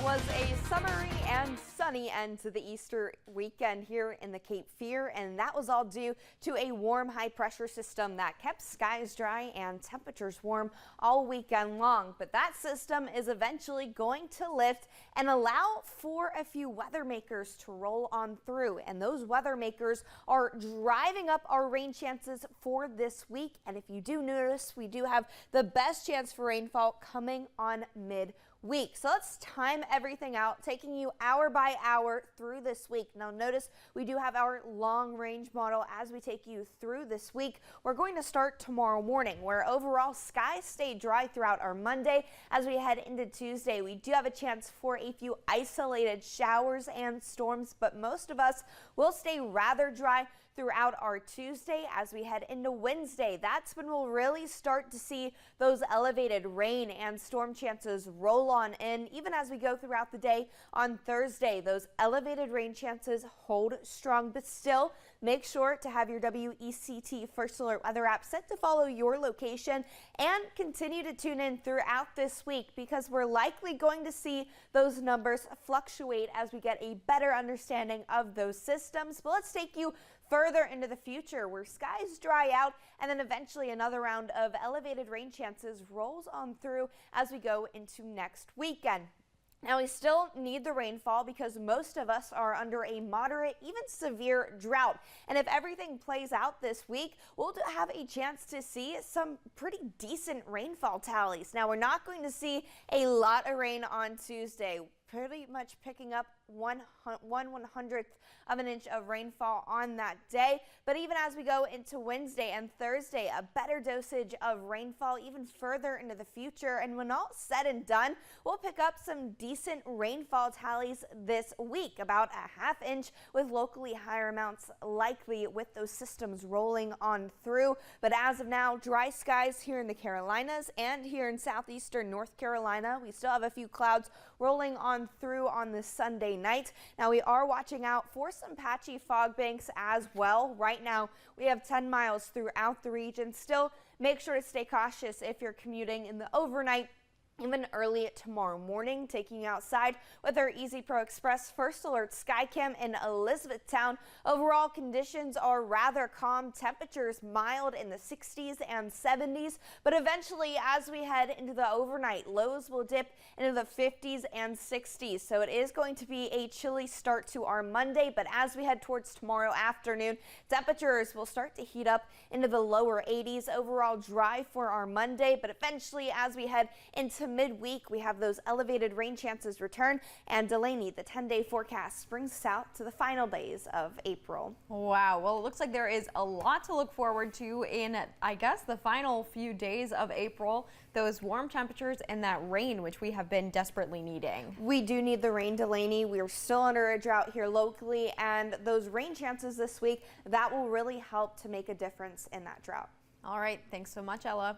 was a summery and sunny end to the Easter weekend here in the Cape Fear, and that was all due to a warm high pressure system that kept skies dry and temperatures warm all weekend long. But that system is eventually going to lift and allow for a few weather makers to roll on through, and those weather makers are driving up our rain chances for this week. And if you do notice, we do have the best chance for rainfall coming on mid-week. So let's time everything out, taking you hour by hour through this week. Now notice we do have our long range model as we take you through this week. We're going to start tomorrow morning, where overall skies stay dry throughout our Monday. As we head into Tuesday, we do have a chance for a few isolated showers and storms, but most of us will stay rather dry throughout our Tuesday. As we head into Wednesday, that's when we'll really start to see those elevated rain and storm chances roll on in. Even as we go throughout the day on Thursday, those elevated rain chances hold strong, but still make sure to have your WECT First Alert weather app set to follow your location and continue to tune in throughout this week, because we're likely going to see those numbers fluctuate as we get a better understanding of those systems. But let's take you further into the future, where skies dry out and then eventually another round of elevated rain chances rolls on through as we go into next weekend. Now, we still need the rainfall because most of us are under a moderate, even severe drought. And if everything plays out this week, we'll have a chance to see some pretty decent rainfall tallies. Now, we're not going to see a lot of rain on Tuesday, pretty much picking up 1/100th of an inch of rainfall on that day. But even as we go into Wednesday and Thursday, a better dosage of rainfall even further into the future. And when all said and done, we'll pick up some decent rainfall tallies this week, about a ½ inch, with locally higher amounts likely with those systems rolling on through. But as of now, dry skies here in the Carolinas and here in southeastern North Carolina. We still have a few clouds rolling on through on this Sunday night. Now, we are watching out for some patchy fog banks as well. Right now, we have 10 miles throughout the region. Still, make sure to stay cautious if you're commuting in the overnight, even early tomorrow morning. Taking you outside with our Easy Pro Express First Alert Skycam in Elizabethtown. Overall conditions are rather calm. Temperatures mild in the 60s and 70s, but eventually as we head into the overnight, lows will dip into the 50s and 60s. So it is going to be a chilly start to our Monday, but as we head towards tomorrow afternoon, temperatures will start to heat up into the lower 80s. Overall dry for our Monday, but eventually as we head into midweek, we have those elevated rain chances return, and Delaney, the 10-day forecast brings us out to the final days of April. Wow. Well, it looks like there is a lot to look forward to in, I guess, the final few days of April. Those warm temperatures and that rain, which we have been desperately needing. We do need the rain, Delaney. We're still under a drought here locally, and those rain chances this week, that will really help to make a difference in that drought. All right. Thanks so much, Ella.